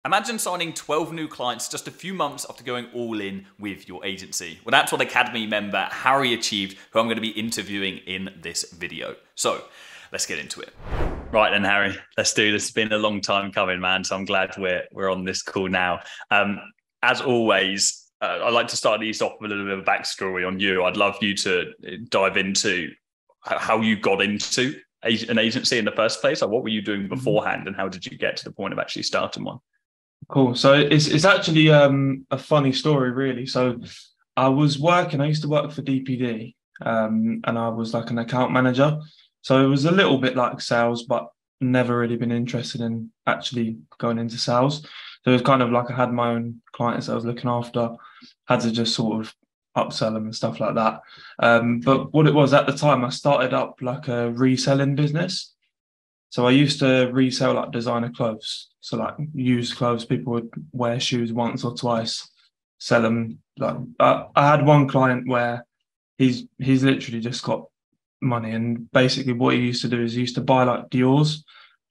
Imagine signing 12 new clients just a few months after going all in with your agency. Well, that's what Academy member Harry achieved, who I'm going to be interviewing in this video. So let's get into it. Right then, Harry, let's do this. It's been a long time coming, man. So I'm glad we're on this call now. As always, I like to start these off with a little bit of a backstory on you. I'd love you to dive into how you got into an agency in the first place. Like, what were you doing beforehand, and how did you get to the point of actually starting one? Cool. So it's actually a funny story, really. So I used to work for DPD, and I was like an account manager. So it was a little bit like sales, but never really been interested in actually going into sales. So it was kind of like I had my own clients that I was looking after, had to just sort of upsell them and stuff like that. But what it was at the time, I started up like a reselling business. So I used to resell like designer clothes. So like used clothes, people would wear shoes once or twice, sell them. Like I had one client where he's literally just got money, and basically what he used to do is he used to buy like Dior's,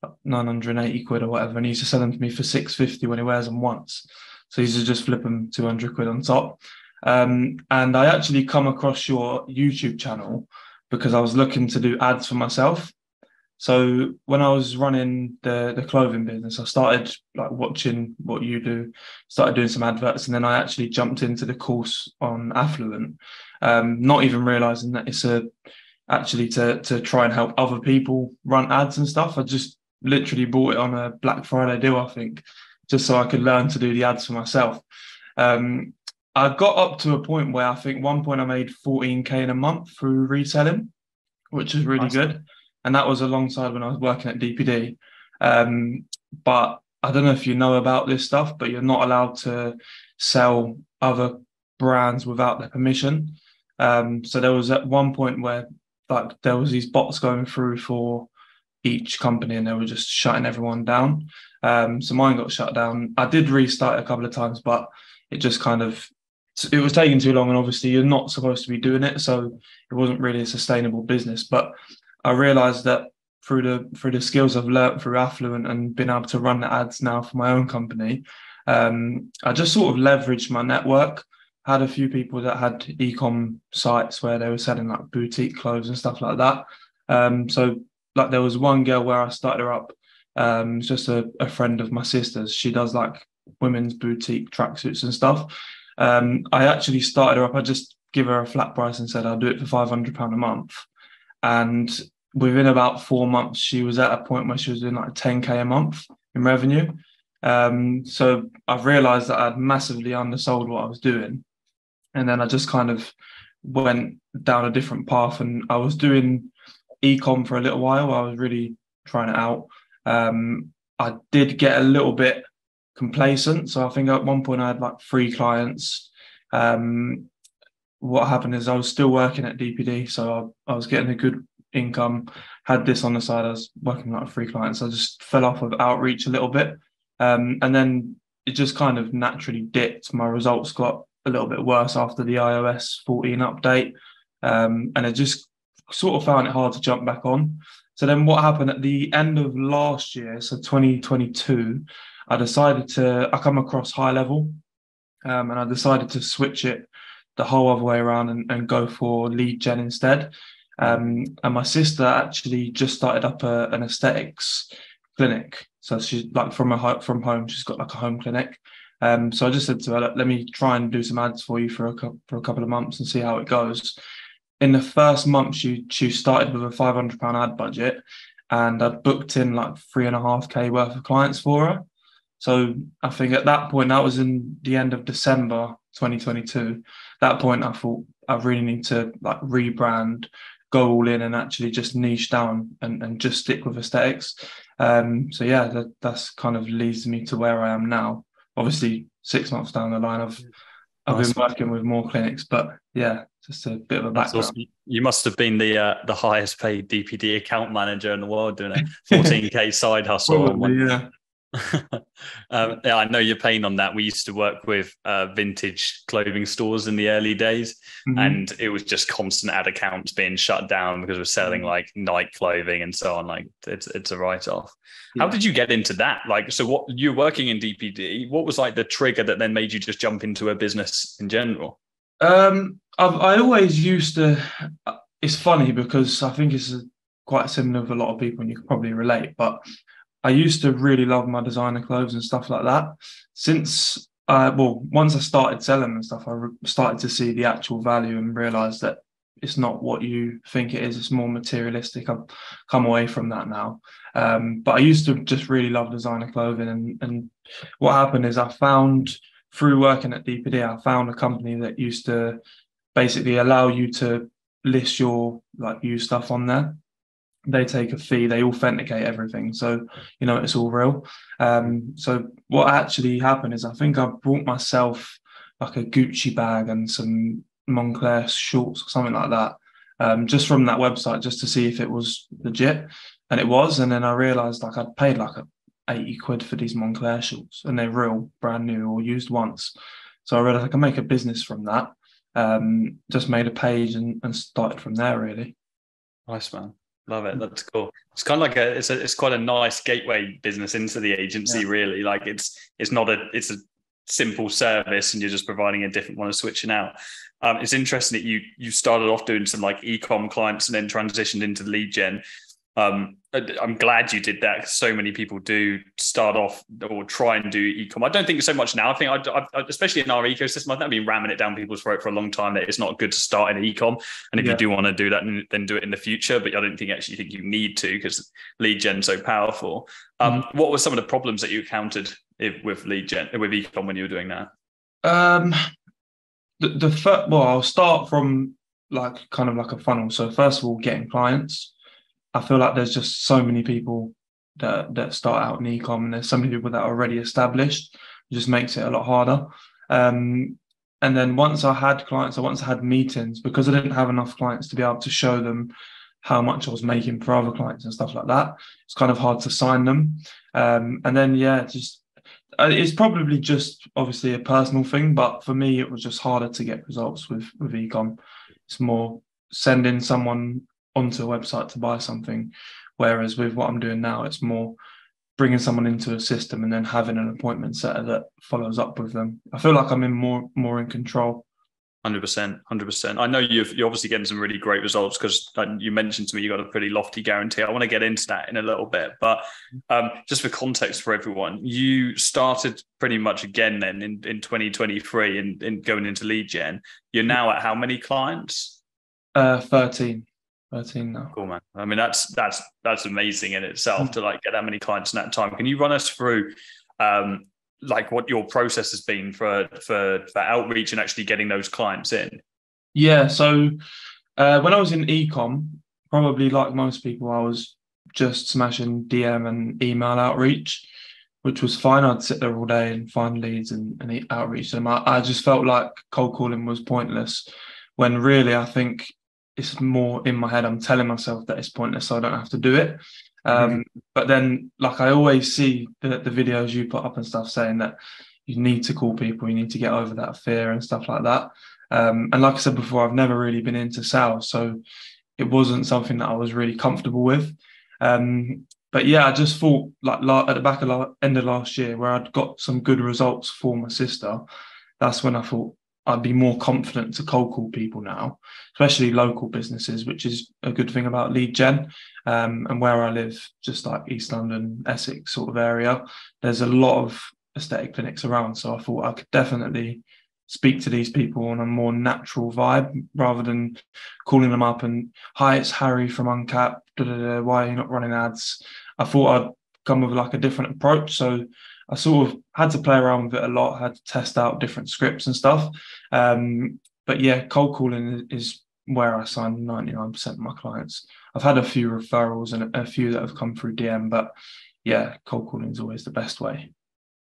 like 980 quid or whatever, and he used to sell them to me for 650 when he wears them once. So he used to just flip them 200 quid on top. And I actually come across your YouTube channel because I was looking to do ads for myself. So when I was running the clothing business, I started like watching what you do, started doing some adverts, and then I actually jumped into the course on Affluent, not even realizing that it's actually to try and help other people run ads and stuff. I just literally bought it on a Black Friday deal, I think, just so I could learn to do the ads for myself. Um, I got up to a point where I think one point I made 14K in a month through reselling, which is really Nice. good. And that was alongside when I was working at DPD. But I don't know if you know about this stuff, but you're not allowed to sell other brands without their permission. So there was at one point where like there was these bots going through for each company, and they were just shutting everyone down. So mine got shut down. I did restart it a couple of times, but it just kind of it was taking too long, and obviously you're not supposed to be doing it, so it wasn't really a sustainable business. But I realised that through the skills I've learnt through Affluent and been able to run the ads now for my own company, I just sort of leveraged my network. Had a few people that had ecom sites where they were selling like boutique clothes and stuff like that. So like there was one girl where I started her up. It's just a friend of my sister's. She does like women's boutique tracksuits and stuff. I actually started her up. I just give her a flat price and said I'll do it for £500 a month. And within about 4 months, she was at a point where she was doing like 10K a month in revenue. So I've realized that I'd massively undersold what I was doing. And then I just kind of went down a different path, and I was doing ecom for a little while. I was really trying it out. I did get a little bit complacent. So I think at one point I had like 3 clients. What happened is I was still working at DPD, so I was getting a good income. Had this on the side. I was working like 3 clients. I just fell off of outreach a little bit, and then it just kind of naturally dipped. My results got a little bit worse after the iOS 14 update, and I just sort of found it hard to jump back on. So then, what happened at the end of last year, so 2022, I come across high level, and I decided to switch it the whole other way around and go for lead gen instead. And my sister actually just started up an aesthetics clinic. So she's like from home. She's got like a home clinic. So I just said to her, let me try and do some ads for you for a couple of months and see how it goes. In the first month, she started with a £500 ad budget, and I booked in like 3.5K worth of clients for her. So I think at that point, that was in the end of December 2022. At that point, I thought I really need to like rebrand, go all in, and actually just niche down and just stick with aesthetics. So yeah, that's kind of leads me to where I am now. Obviously, 6 months down the line, I've been Nice one. working with more clinics, but yeah, just a bit of a That's background. awesome. You must have been the highest paid DPD account manager in the world doing a 14K side hustle on Probably, one. yeah. Yeah, I know your pain on that. We used to work with vintage clothing stores in the early days, Hmm. and it was just constant ad accounts being shut down because we're selling like night clothing and so on. Like it's a write off. How Yeah. did you get into that? Like, so what you're working in DPD? What was like the trigger that then made you just jump into a business in general? I always used to. It's funny because I think it's quite similar with a lot of people, and you can probably relate. But I used to really love my designer clothes and stuff like that. Since once I started selling and stuff, started to see the actual value and realize that it's not what you think it is. It's more materialistic. I've come away from that now. But I used to just really love designer clothing, and what happened is I found through working at DPD, I found a company that used to basically allow you to list your like used stuff on there. They take a fee, they authenticate everything, so you know it's all real. So what actually happened is I think I brought myself like a Gucci bag and some Moncler shorts or something like that, just from that website, just to see if it was legit, and it was. And then I realized like I'd paid like 80 quid for these Moncler shorts, and they're real, brand new or used once. So I realized I can make a business from that. Just made a page and started from there really. Nice, man. Love it. That's cool. It's kind of like it's quite a nice gateway business into the Yeah. agency, really. Like it's not it's a simple service and you're just providing a different one of switching out. It's interesting that you started off doing some like ecom clients and then transitioned into lead gen. I'm glad you did that. So many people do start off or try and do ecom. I don't think so much now. I think, especially in our ecosystem, I think I've been ramming it down people's throat for a long time that it's not good to start in ecom. And if you Yeah. do want to do that, then do it in the future. But I don't think actually think you need to because lead gen's so powerful. Mhm. What were some of the problems that you encountered with lead gen with ecom when you were doing that? Um, the first, well, I'll start from like kind of like a funnel. So first of all, getting clients. I feel like there's just so many people that start out in ecom, and there's so many people that are already established. It just makes it a lot harder. Um, and then once I had clients, once I had meetings, because I didn't have enough clients to be able to show them how much I was making for other clients and stuff like that. It's kind of hard to sign them. And then yeah, just it's probably just obviously a personal thing, but for me, it was just harder to get results with ecom. It's more sending someone onto a website to buy something, whereas with what I'm doing now, it's more bringing someone into a system and then having an appointment setter that follows up with them. I feel like I'm in more in control. 100%, 100%. I know you're obviously getting some really great results because you mentioned to me you got a pretty lofty guarantee. I want to get into that in a little bit, but just for context for everyone, you started pretty much again then in 2023 in going into lead gen. You're now at how many clients? 13, 13 now. Cool, man. I mean, that's amazing in itself Mm. to like get that many clients in that time. Can you run us through um, like what your process has been for outreach and actually getting those clients in? Yeah, so when I was in ecom, probably like most people, I was just smashing DM and email outreach, which was fine. I'd sit there all day and find leads and outreach them. I just felt like cold calling was pointless when really I think it's more in my head. I'm telling myself that it's pointless, so I don't have to do it. Mhm. But then, like I always see the videos you put up and stuff saying that you need to call people, you need to get over that fear and stuff like that. And like I said before, I've never really been into sales, so it wasn't something that I was really comfortable with. But yeah, I just thought like at the back of end of last year, where I'd got some good results for my sister, that's when I thought I'd be more confident to cold call people now, especially local businesses, which is a good thing about lead gen. And where I live, just like East London, Essex sort of area, there's a lot of aesthetic clinics around. So I thought I could definitely speak to these people on a more natural vibe rather than calling them up and, hi, it's Harry from Uncap. Da, da, da, why are you not running ads? I thought I'd come with like a different approach. So I sort of had to play around with it a lot, had to test out different scripts and stuff. But yeah, cold calling is where I sign 99% of my clients. I've had a few referrals and a few that have come through DM, but yeah, cold calling is always the best way.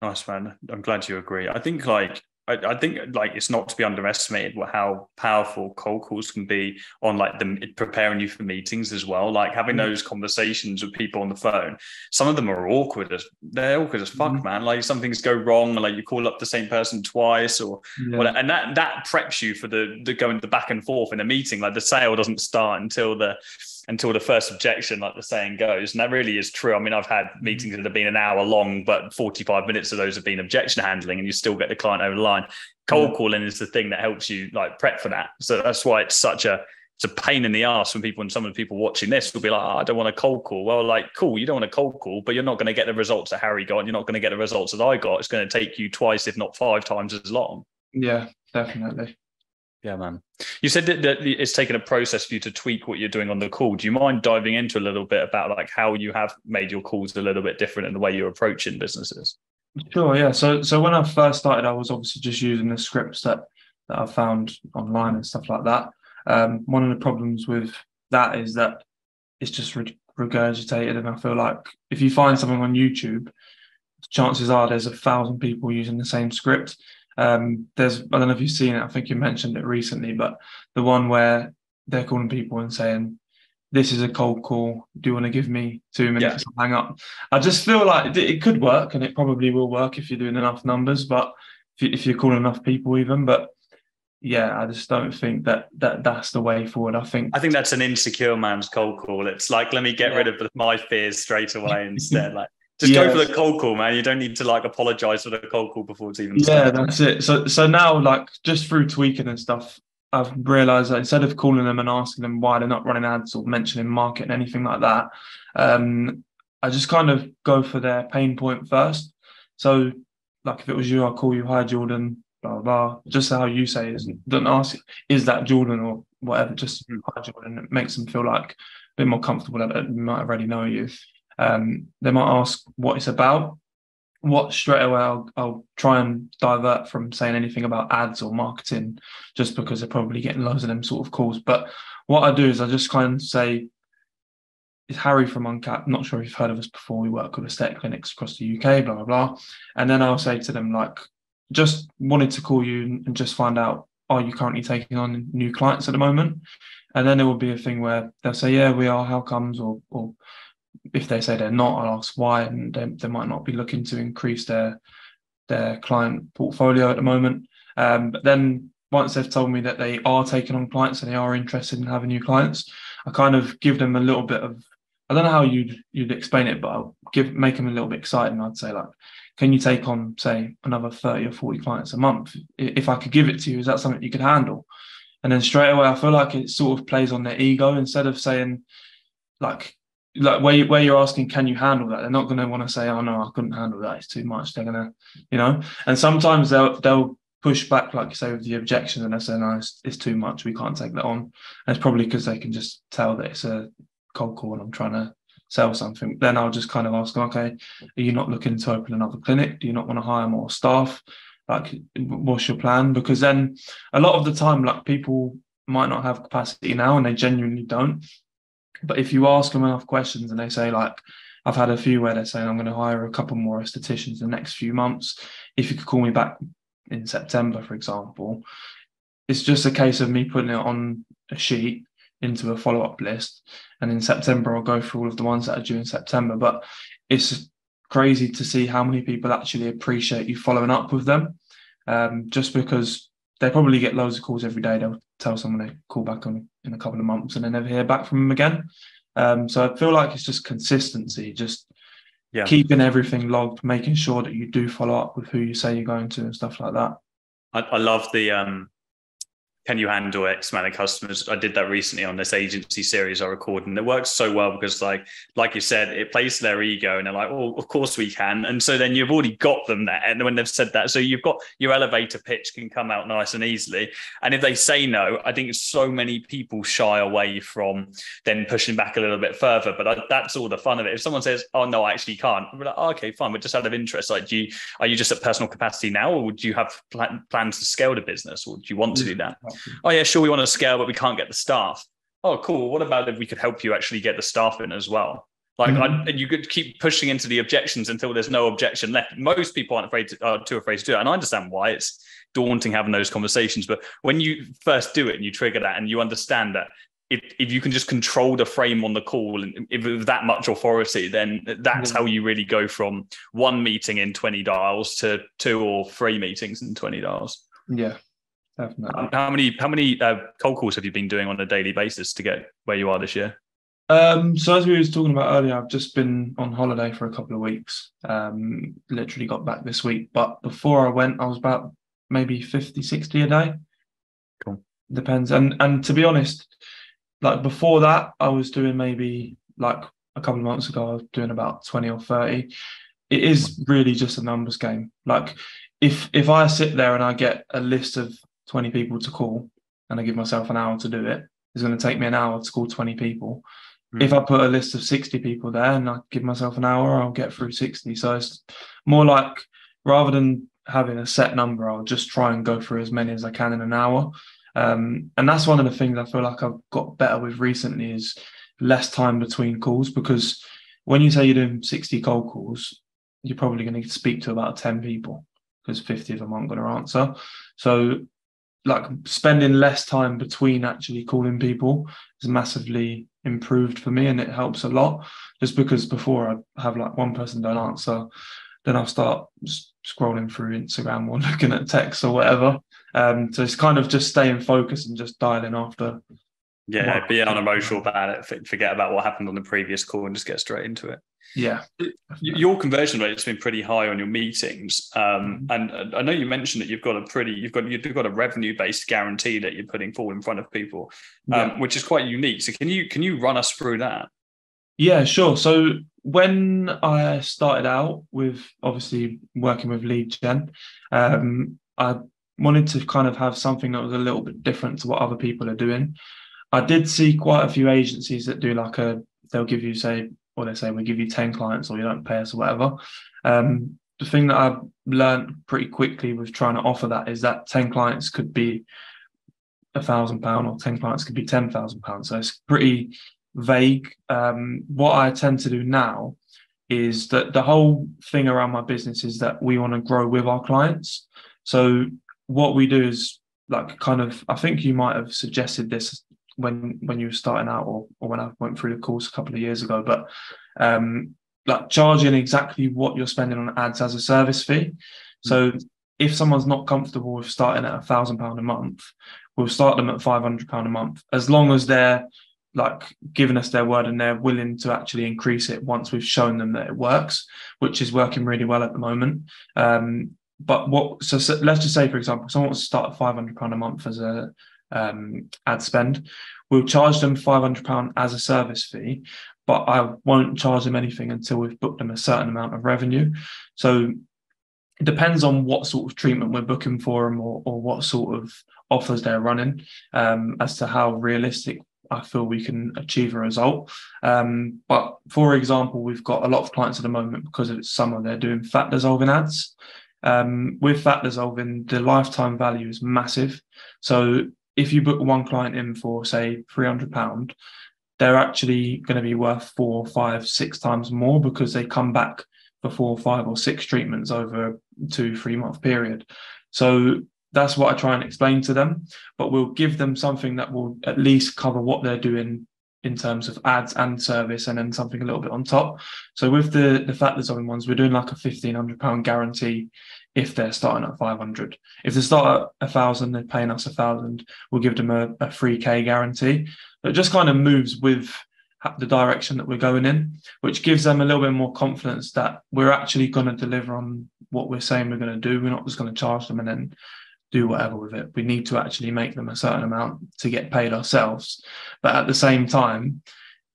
Nice, man. I'm glad you agree. I think like I think like it's not to be underestimated how powerful cold calls can be on like preparing you for meetings as well. Like having those conversations with people on the phone. Some of them are they're awkward as fuck, man. Like some things go wrong, like you call up the same person twice or whatever, and that preps you for the going the back and forth in a meeting. Like the sale doesn't start until the first objection, like the saying goes. And that really is true. I mean, I've had meetings that have been an hour long, but 45 minutes of those have been objection handling, and you still get the client over the line. Cold calling is the thing that helps you like prep for that. So that's why it's a pain in the ass when people, and some of the people watching this will be like, oh, I don't want a cold call. Well, like, cool, you don't want a cold call, but you're not going to get the results that Harry got, and you're not going to get the results that I got. It's going to take you twice, if not 5 times as long. Yeah, definitely. Yeah, man. You said that it's taken a process for you to tweak what you're doing on the call. Do you mind diving into a little bit about like how you have made your calls a little bit different in the way you're approaching businesses? Sure, yeah. So when I first started, I was obviously just using the scripts that I found online and stuff like that. One of the problems with that is that it's just regurgitated, and I feel like if you find something on YouTube, chances are there's 1,000 people using the same script. I don't know if you've seen it, I think you mentioned it recently, but the one where they're calling people and saying, this is a cold call, do you want to give me 2 minutes to hang up? I just feel like it could work, and it probably will work if you're doing enough numbers, but if you're calling enough people even, but yeah, I just don't think that's the way forward. I think that's an insecure man's cold call. It's like, let me get rid of my fears straight away instead. Like, just go for the cold call, man. You don't need to like apologize for the cold call before it's even started. Yeah, that's it. So now, like, just through tweaking and stuff, I've realized that instead of calling them and asking them why they're not running ads or mentioning market and anything like that, I just kind of go for their pain point first. So, like, if it was you, I'll call you, hi, Jordan, blah, blah, blah. Just how you say it. Don't ask, is that Jordan or whatever, just hi, Jordan. It makes them feel like a bit more comfortable that they might already know you. They might ask what it's about. What straight away I'll try and divert from saying anything about ads or marketing, just because they're probably getting loads of them sort of calls. But what I do is I just kind of say, it's Harry from Uncapped. Not sure if you've heard of us before. We work with estate clinics across the UK, blah, blah, blah. And then I'll say to them, like, just wanted to call you and just find out, are you currently taking on new clients at the moment? And then there will be a thing where they'll say, yeah, we are, how comes? Or if they say they're not, I'll ask why, and they might not be looking to increase their client portfolio at the moment. But then once they've told me that they are taking on clients and they are interested in having new clients, I kind of give them a little bit of, I don't know how you'd explain it, but I'll make them a little bit excited. And I'd say, like, can you take on, say, another 30 or 40 clients a month? If I could give it to you, is that something you could handle? And then straight away, I feel like it sort of plays on their ego. Instead of saying, like where you're asking, can you handle that? They're not going to want to say, oh no, I couldn't handle that, it's too much. They're going to, and sometimes they'll push back, like you say, with the objections, and they say, no, it's too much, we can't take that on. And it's probably because they can just tell that it's a cold call and I'm trying to sell something. Then I'll just kind of ask, okay, are you not looking to open another clinic? Do you not want to hire more staff? Like, what's your plan? Because then a lot of the time, like, people might not have capacity now, and they genuinely don't. But if you ask them enough questions and they say, like, I've had a few where they're saying, I'm going to hire a couple more estheticians in the next few months. If you could call me back in September, for example, it's just a case of me putting it on a sheet into a follow-up list. And in September, I'll go through all of the ones that are due in September. But it's crazy to see how many people actually appreciate you following up with them, just because they probably get loads of calls every day. They'll tell someone they call back on in a couple of months and they never hear back from them again. So I feel like it's just consistency, just keeping everything logged, making sure that you do follow up with who you say you're going to and stuff like that. I love the can you handle X amount of customers? I did that recently on this agency series I recorded, and it works so well because like you said, it plays to their ego, and they're like, oh, of course we can. And so then you've already got them there. And when they've said that, so you've got your elevator pitch can come out nice and easily. And if they say no, I think so many people shy away from then pushing back a little bit further. But that's all the fun of it. If someone says, oh, no, I actually can't, we're like, oh, okay, fine. But just out of interest, like, are you just at personal capacity now, or would you have plans to scale the business, or do you want to do that? Oh yeah, sure, we want to scale, but we can't get the staff. Oh, cool. What about if we could help you actually get the staff in as well? Like, and you could keep pushing into the objections until there's no objection left. Most people aren't too afraid to do it, and I understand why. It's daunting having those conversations, but when you first do it and you trigger that, and you understand that if you can just control the frame on the call and if with that much authority, then that's how you really go from one meeting in 20 dials to 2 or 3 meetings in 20 dials. Yeah, definitely. How many cold calls have you been doing on a daily basis to get where you are this year? So as we were talking about earlier, I've just been on holiday for a couple of weeks. Literally got back this week. But before I went, I was about maybe 50, 60 a day. Cool. Depends. And to be honest, like before that, I was doing maybe like a couple of months ago, I was doing about 20 or 30. It is really just a numbers game. Like if I sit there and I get a list of 20 people to call and I give myself an hour to do it, it's going to take me an hour to call 20 people. If I put a list of 60 people there and I give myself an hour, I'll get through 60. So it's more like, rather than having a set number, I'll just try and go through as many as I can in an hour. And that's one of the things I feel like I've got better with recently is less time between calls, because when you say you're doing 60 cold calls, you're probably going to speak to about 10 people because 50 of them aren't going to answer. So like spending less time between actually calling people is massively improved for me, and it helps a lot, just because before I have like one person don't answer, then I'll start scrolling through Instagram or looking at texts or whatever. So it's kind of just staying focused and just dialing after. Yeah, be unemotional about it, forget about what happened on the previous call and just get straight into it. Yeah. Your conversion rate has been pretty high on your meetings. And I know you mentioned that you've got a revenue-based guarantee that you're putting forward in front of people, which is quite unique. So can you run us through that? Yeah, sure. So when I started out with obviously working with lead gen, I wanted to kind of have something that was a little bit different to what other people are doing. I did see quite a few agencies that do they'll give you they say we give you 10 clients or you don't pay us or whatever. The thing that I've learned pretty quickly with trying to offer that is that 10 clients could be £1,000 or 10 clients could be £10,000. So it's pretty vague. What I tend to do now is that the whole thing around my business is that we want to grow with our clients. So what we do is like kind of, I think you might have suggested this when you were starting out or when I went through the course a couple of years ago, but like charging exactly what you're spending on ads as a service fee. So if someone's not comfortable with starting at £1,000 a month, we'll start them at £500 a month, as long as they're like giving us their word and they're willing to actually increase it once we've shown them that it works, which is working really well at the moment. But so let's just say, for example, someone wants to start at £500 a month as a ad spend. We'll charge them £500 as a service fee, but I won't charge them anything until we've booked them a certain amount of revenue. So it depends on what sort of treatment we're booking for them or what sort of offers they're running, as to how realistic I feel we can achieve a result. But for example, we've got a lot of clients at the moment, because it's summer, they're doing fat dissolving ads. With fat dissolving, the lifetime value is massive. So if you book one client in for, say, £300, they're actually going to be worth 4, 5, 6 times more, because they come back for 4, 5 or 6 treatments over a 2-3 month period. So that's what I try and explain to them, but we'll give them something that will at least cover what they're doing in terms of ads and service, and then something a little bit on top. So with the fat dissolving ones, we're doing like a £1,500 guarantee if they're starting at 500. If they start at 1,000, they're paying us 1,000. We'll give them a 3K guarantee. It just kind of moves with the direction that we're going in, which gives them a little bit more confidence that we're actually going to deliver on what we're saying we're going to do. We're not just going to charge them and then do whatever with it. We need to actually make them a certain amount to get paid ourselves. But at the same time,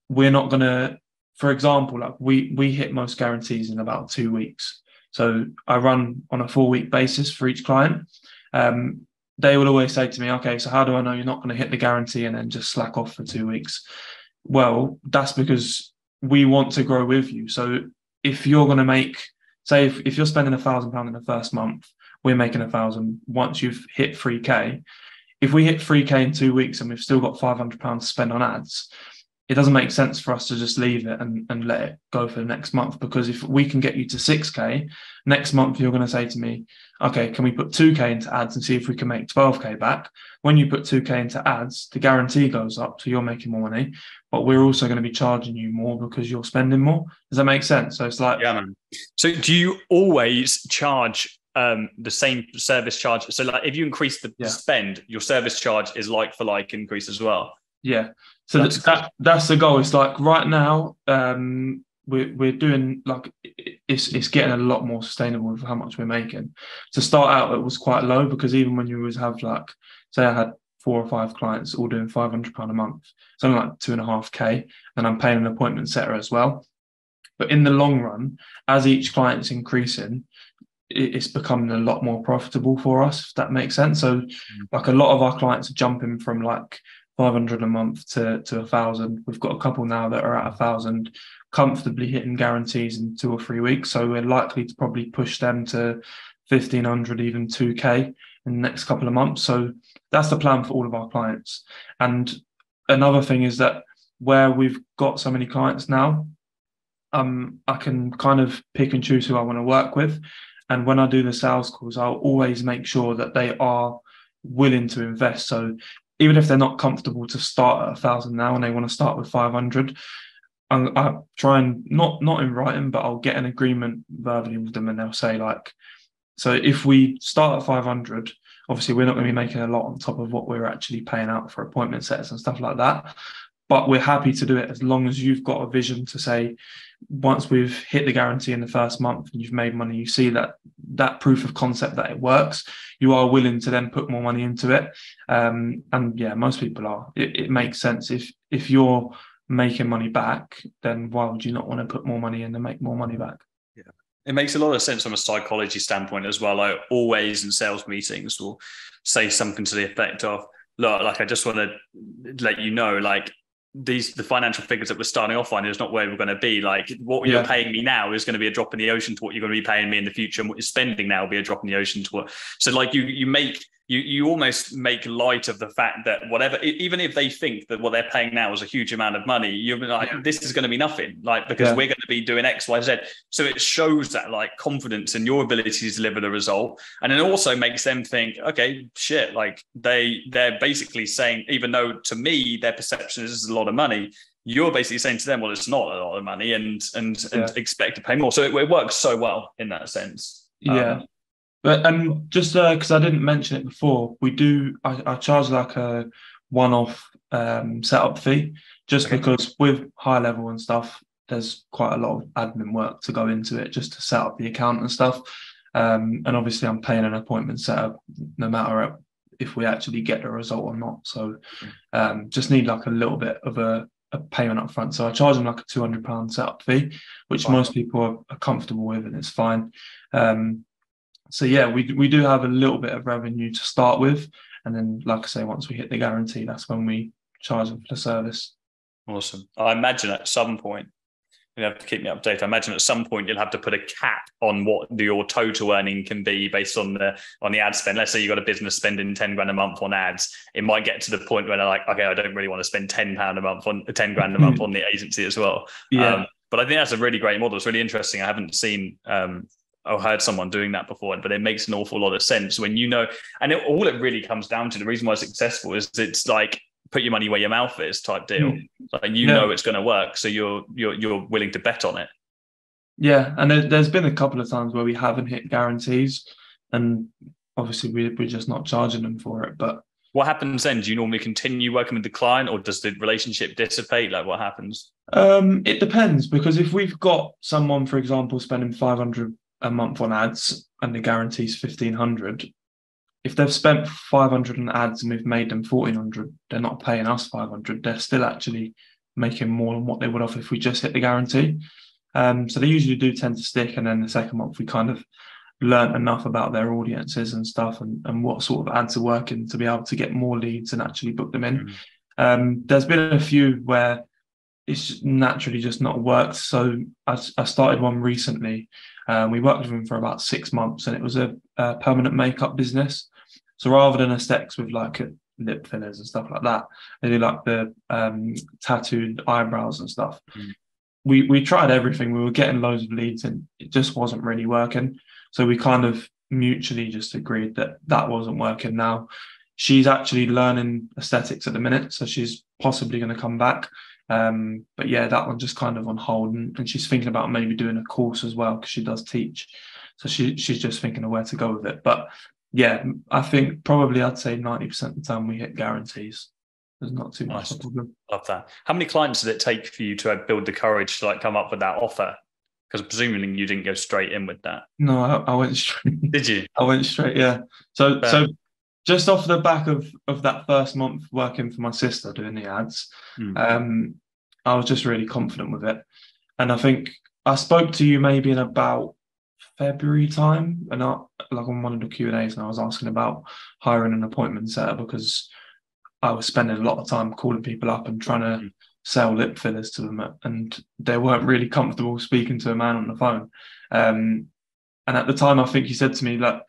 we're not going to, for example, like we hit most guarantees in about 2 weeks. So I run on a 4-week basis for each client. They will always say to me, okay, so how do I know you're not going to hit the guarantee and then just slack off for 2 weeks? Well, that's because we want to grow with you. So if you're going to make, say, if you're spending £1,000 in the first month, we're making 1,000 once you've hit 3K. If we hit 3K in 2 weeks and we've still got £500 to spend on ads, it doesn't make sense for us to just leave it and let it go for the next month, because if we can get you to 6K, next month you're going to say to me, okay, can we put 2K into ads and see if we can make 12K back? When you put 2K into ads, the guarantee goes up, so you're making more money, but we're also going to be charging you more because you're spending more. Does that make sense? So it's like, yeah, man. So do you always charge the same service charge? So like if you increase the spend, your service charge is like for like increase as well. Yeah. So that's the goal. It's like right now, we're doing like it's getting a lot more sustainable with how much we're making. To start out, it was quite low, because even when you always have like, say I had 4 or 5 clients all doing £500 a month, something like 2.5K, and I'm paying an appointment setter as well. But in the long run, as each client's increasing, it's becoming a lot more profitable for us, if that makes sense. So like a lot of our clients are jumping from like 500 a month to 1,000. We've got a couple now that are at 1,000, comfortably hitting guarantees in 2 or 3 weeks. So we're likely to probably push them to 1,500, even 2K in the next couple of months. So that's the plan for all of our clients. And another thing is that where we've got so many clients now, I can kind of pick and choose who I want to work with. And when I do the sales calls, I'll always make sure that they are willing to invest. So even if they're not comfortable to start at 1,000 now and they want to start with 500, I try and not in writing, but I'll get an agreement verbally with them, and they'll say like, so if we start at 500, obviously we're not going to be making a lot on top of what we're actually paying out for appointment sets and stuff like that. But we're happy to do it as long as you've got a vision to say, once we've hit the guarantee in the first month and you've made money, you see that proof of concept that it works, you are willing to then put more money into it. And yeah, most people are. It makes sense. If you're making money back, then why would you not want to put more money in and make more money back? Yeah. It makes a lot of sense from a psychology standpoint as well. I always in sales meetings will say something to the effect of, look, like I just want to let you know, like, the financial figures that we're starting off on is not where we're going to be. Like what you're paying me now is going to be a drop in the ocean to what you're going to be paying me in the future, and what you're spending now will be a drop in the ocean to what. So like you almost make light of the fact that whatever, even if they think that what they're paying now is a huge amount of money, you're like, this is going to be nothing, like, because we're going to be doing X, Y, Z. So it shows that like confidence in your ability to deliver the result. And it also makes them think, okay, shit, like they're basically saying, even though to me, their perception is this is a lot of money, you're basically saying to them, well, it's not a lot of money, and expect to pay more. So it works so well in that sense. And just because I didn't mention it before, I charge like a one-off setup fee, just because with high level and stuff, there's quite a lot of admin work to go into it just to set up the account and stuff. And obviously I'm paying an appointment setup no matter if we actually get the result or not. So just need like a little bit of a payment up front. So I charge them like a £200 setup fee, which most people are comfortable with, and it's fine. So yeah, we do have a little bit of revenue to start with, and then like I say, once we hit the guarantee, that's when we charge them for the service. Awesome. I imagine at some point, you have to keep me updated. I imagine at some point you'll have to put a cap on what your total earning can be based on the ad spend. Let's say you've got a business spending 10 grand a month on ads. It might get to the point where they're like, okay, I don't really want to spend £10 a month on 10 grand a month on the agency as well. But I think that's a really great model. It's really interesting. I haven't seen or heard someone doing that before, but it makes an awful lot of sense when you know, and all it really comes down to, the reason why it's successful is it's like put your money where your mouth is type deal. Like know it's going to work, so you're willing to bet on it. Yeah, and there's been a couple of times where we haven't hit guarantees, and obviously we're just not charging them for it. But what happens then? Do you normally continue working with the client, or does the relationship dissipate? Like what happens? It depends, because if we've got someone, for example, spending 500 a month on ads and the guarantee's 1,500, if they've spent 500 on ads and we've made them 1,400, they're not paying us 500. They're still actually making more than what they would have if we just hit the guarantee. So they usually do tend to stick. And then the second month, we kind of learn enough about their audiences and stuff, and what sort of ads are working to be able to get more leads and actually book them in. There's been a few where it's naturally just not worked. So I started one recently. We worked with them for about 6 months, and it was a permanent makeup business. So rather than aesthetics with like lip fillers and stuff like that. They do like the tattooed eyebrows and stuff. Mm. We tried everything. We were getting loads of leads and it just wasn't really working. So we kind of mutually just agreed that that wasn't working. Now she's actually learning aesthetics at the minute, so she's possibly going to come back. But yeah, that one just kind of on hold, and she's thinking about maybe doing a course as well because she does teach. So she's just thinking of where to go with it. But yeah, I think probably I'd say 90% of the time we hit guarantees. There's not too much of a problem. Love that. How many clients did it take for you to build the courage to like come up with that offer? Because presumably you didn't go straight in with that. No, I went straight. Did you? I went straight, yeah. So just off the back of that first month working for my sister doing the ads, I was just really confident with it. And I think I spoke to you maybe in about February time, and like on one of the Q&As, and I was asking about hiring an appointment setter because I was spending a lot of time calling people up and trying to sell lip fillers to them, and they weren't really comfortable speaking to a man on the phone. And at the time, I think you said to me, like,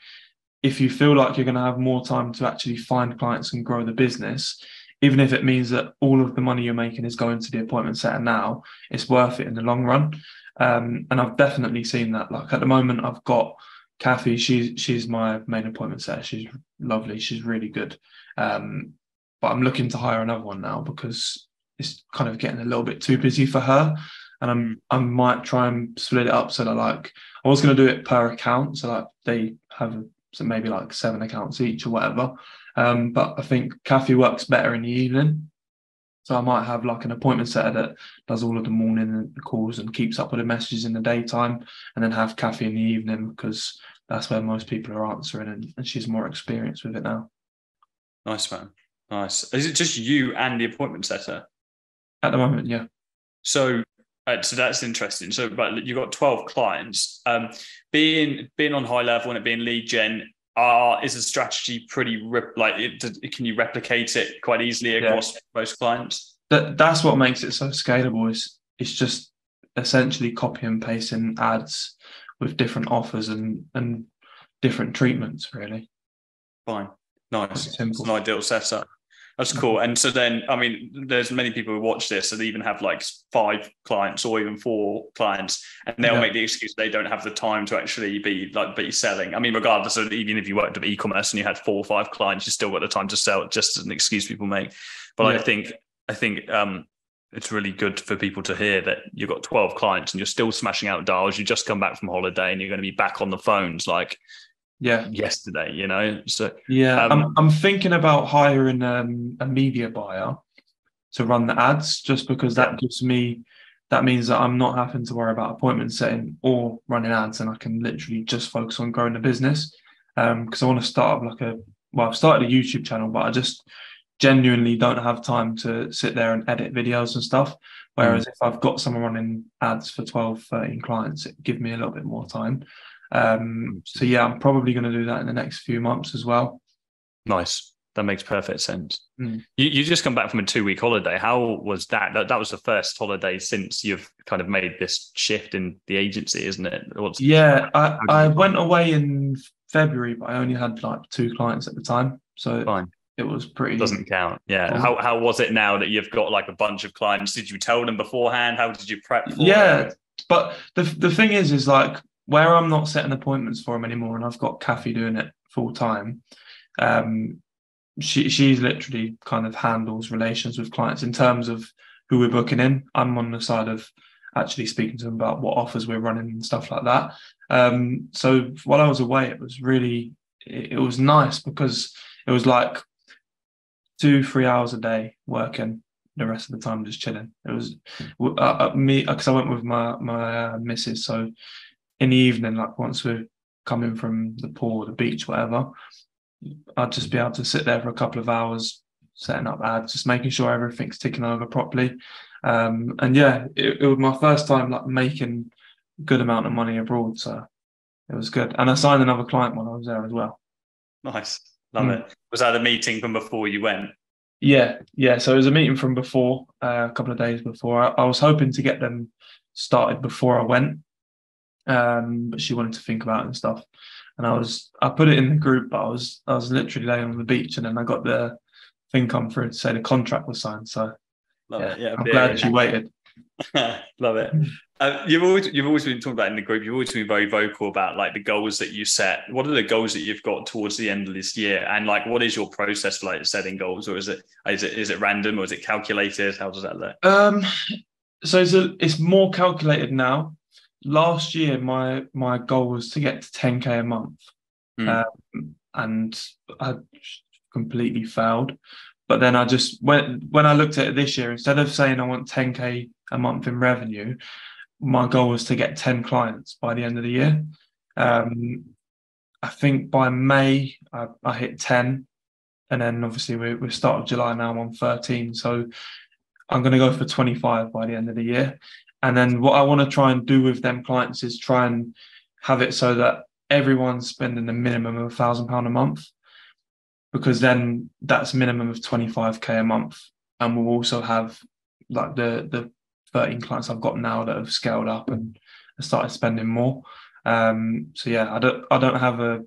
if you feel like you're going to have more time to actually find clients and grow the business, even if it means that all of the money you're making is going to the appointment setter now, it's worth it in the long run. And I've definitely seen that. Like at the moment, I've got Kathy. She's my main appointment setter. She's lovely. She's really good. But I'm looking to hire another one now because it's kind of getting a little bit too busy for her. And I might try and split it up so that like I was going to do it per account, so like they have maybe like 7 accounts each or whatever. But I think Kathy works better in the evening. So I might have like an appointment setter that does all of the morning calls and keeps up with the messages in the daytime, and then have Kathy in the evening because that's where most people are answering, and she's more experienced with it now. Nice, man. Nice. Is it just you and the appointment setter? At the moment, yeah. So that's interesting. So, but you've got 12 clients. Being on high level and it being lead gen, is the strategy pretty can you replicate it quite easily across most clients? That's what makes it so scalable. It's just essentially copy and pasting ads with different offers and different treatments, really. Fine. Nice. It's simple. It's an ideal setup. That's cool. And so then, I mean, there's many people who watch this and they even have like 5 clients or even 4 clients, and they'll make the excuse they don't have the time to actually be selling. I mean, regardless of, even if you worked at e-commerce and you had 4 or 5 clients, you still got the time to sell, just as an excuse people make. But I think it's really good for people to hear that you've got 12 clients and you're still smashing out dials. You just come back from holiday and you're going to be back on the phones like yesterday, you know. So I'm thinking about hiring a media buyer to run the ads, just because that means that I'm not having to worry about appointment setting or running ads, and I can literally just focus on growing the business. Because I want to start up I've started a YouTube channel, but I just genuinely don't have time to sit there and edit videos and stuff. Whereas if I've got someone running ads for 12, 13 clients, it gives me a little bit more time. So yeah, I'm probably going to do that in the next few months as well. Nice. That makes perfect sense. You just come back from a 2-week holiday. How was that? That was the first holiday since you've kind of made this shift in the agency, isn't it? I went away in February, but I only had like 2 clients at the time, so fine. It was pretty. Doesn't count. Yeah. How was it now that you've got like a bunch of clients? Did you tell them beforehand? How did you prep for it? But the thing is like, where I'm not setting appointments for them anymore, and I've got Kathy doing it full time. She's literally kind of handles relations with clients in terms of who we're booking in. I'm on the side of actually speaking to them about what offers we're running and stuff like that. So while I was away, it was nice because it was like 2-3 hours a day working, the rest of the time just chilling. It was me, because I went with my missus, so in the evening, like once we're coming from the pool or the beach, whatever, I'd just be able to sit there for a couple of hours setting up ads, just making sure everything's ticking over properly. And yeah, it was my first time like making a good amount of money abroad, so it was good. And I signed another client while I was there as well. Nice. Love it. Was that a meeting from before you went? Yeah. So it was a meeting from before, a couple of days before. I was hoping to get them started before I went, but she wanted to think about it and stuff. And I put it in the group, but I was literally laying on the beach, and then I got the thing come through to say the contract was signed. So Love yeah, it. Yeah, I'm glad you waited. love it. You've always been talking about in the group. You've always been very vocal about like the goals that you set. What are the goals that you've got towards the end of this year? And like, what is your process for like setting goals, or is it random, or is it calculated? How does that look? So it's more calculated now. Last year, my goal was to get to 10K a month, Hmm. and I completely failed. But then I just when I looked at it this year, instead of saying I want 10K a month in revenue, my goal was to get 10 clients by the end of the year. Um, I think by May I hit 10, and then obviously we're start of July now. I'm on 13, so I'm going to go for 25 by the end of the year. And then what I want to try and do with them clients is try and have it so that everyone's spending a minimum of £1,000 a month, because then that's a minimum of 25K a month. And we'll also have like the 13 clients I've got now that have scaled up and started spending more. So yeah, I don't have a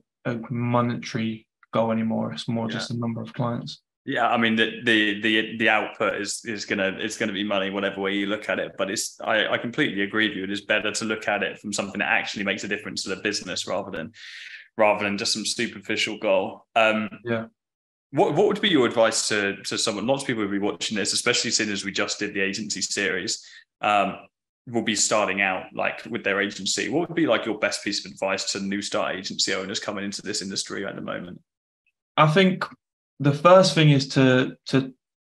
monetary goal anymore. It's more just a number of clients. Yeah, I mean the output is gonna be money whatever way you look at it. But I completely agree with you. It is better to look at it from something that actually makes a difference to the business rather than just some superficial goal. Yeah. What would be your advice to someone? Lots of people will be watching this, especially seeing as we just did the agency series. Will be starting out like with their agency. What would be like your best piece of advice to new start agency owners coming into this industry at the moment? I think the first thing is to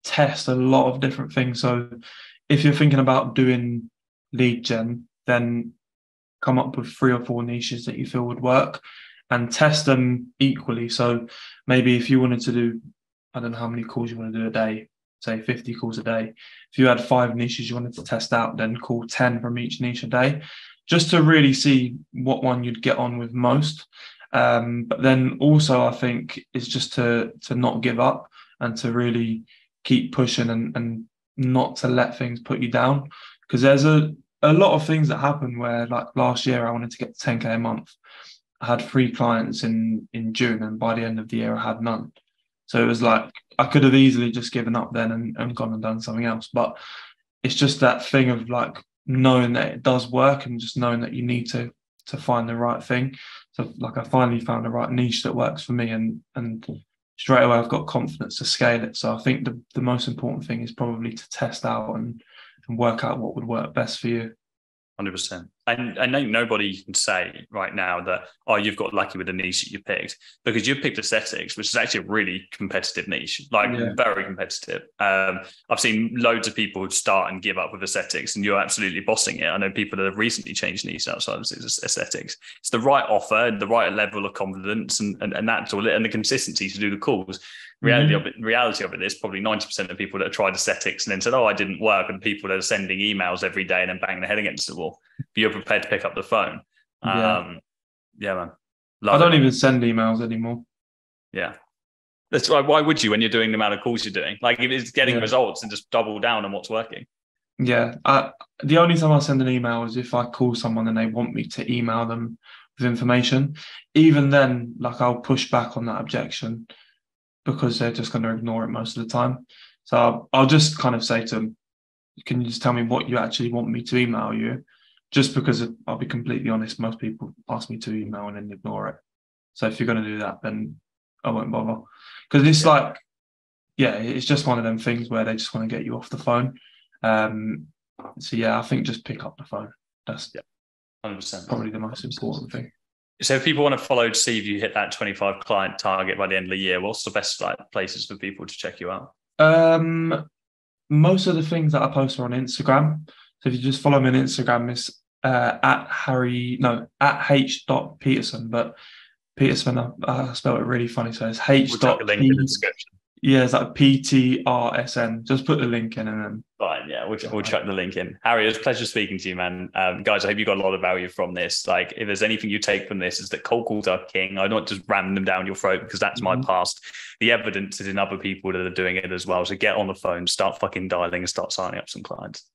test a lot of different things. So if you're thinking about doing lead gen, then come up with 3 or 4 niches that you feel would work and test them equally. So maybe if you wanted to do, I don't know how many calls you want to do a day, say 50 calls a day. If you had 5 niches you wanted to test out, then call 10 from each niche a day, just to really see what one you'd get on with most. But then also I think is just to not give up and to really keep pushing and not to let things put you down. Because there's a lot of things that happen where, like last year, I wanted to get to 10K a month. I had 3 clients in June, and by the end of the year, I had none. So it was like I could have easily just given up then and gone and done something else. But it's just that thing of like knowing that it does work and just knowing that you need to find the right thing. So like I finally found the right niche that works for me, and straight away I've got confidence to scale it. So I think the most important thing is probably to test out and work out what would work best for you. 100%. And I know nobody can say right now that, oh, you've got lucky with the niche that you picked, because you picked aesthetics, which is actually a really competitive niche, like very competitive. I've seen loads of people start and give up with aesthetics, and you're absolutely bossing it. I know people that have recently changed niche outside of aesthetics. It's the right offer, the right level of confidence, and that's all, and the consistency to do the calls. Reality of it is probably 90% of people that have tried aesthetics and then said, oh, I didn't work, and people that are sending emails every day and then banging their head against the wall. But you're prepared to pick up the phone. Yeah, man. I don't even send emails anymore. Yeah. That's why. Why would you, when you're doing the amount of calls you're doing? Like, if it's getting results, and just double down on what's working. Yeah. The only time I send an email is if I call someone and they want me to email them with information. Even then, like I'll push back on that objection, because they're just going to ignore it most of the time. So I'll just kind of say to them, can you just tell me what you actually want me to email you? Just because I'll be completely honest, most people ask me to email and then ignore it. So if you're going to do that, then I won't bother. Because it's like, it's just one of them things where they just want to get you off the phone. So I think just pick up the phone. That's 100%. Probably the most important thing. So if people want to follow to see if you hit that 25 client target by the end of the year, what's the best places for people to check you out? Most of the things that I post are on Instagram. So if you just follow me on Instagram, it's at h.peterson, but Peterson, I spelled it really funny. So it's h. We'll chuck a link in the description. Yeah, it's like PTRSN. Just put the link in and then. Fine, yeah, we'll chuck the link in. Harry, it was a pleasure speaking to you, man. Guys, I hope you got a lot of value from this. Like, if there's anything you take from this, is that cold calls are king. I'm not just ramming them down your throat, because that's my past. The evidence is in other people that are doing it as well. So get on the phone, start fucking dialing, and start signing up some clients.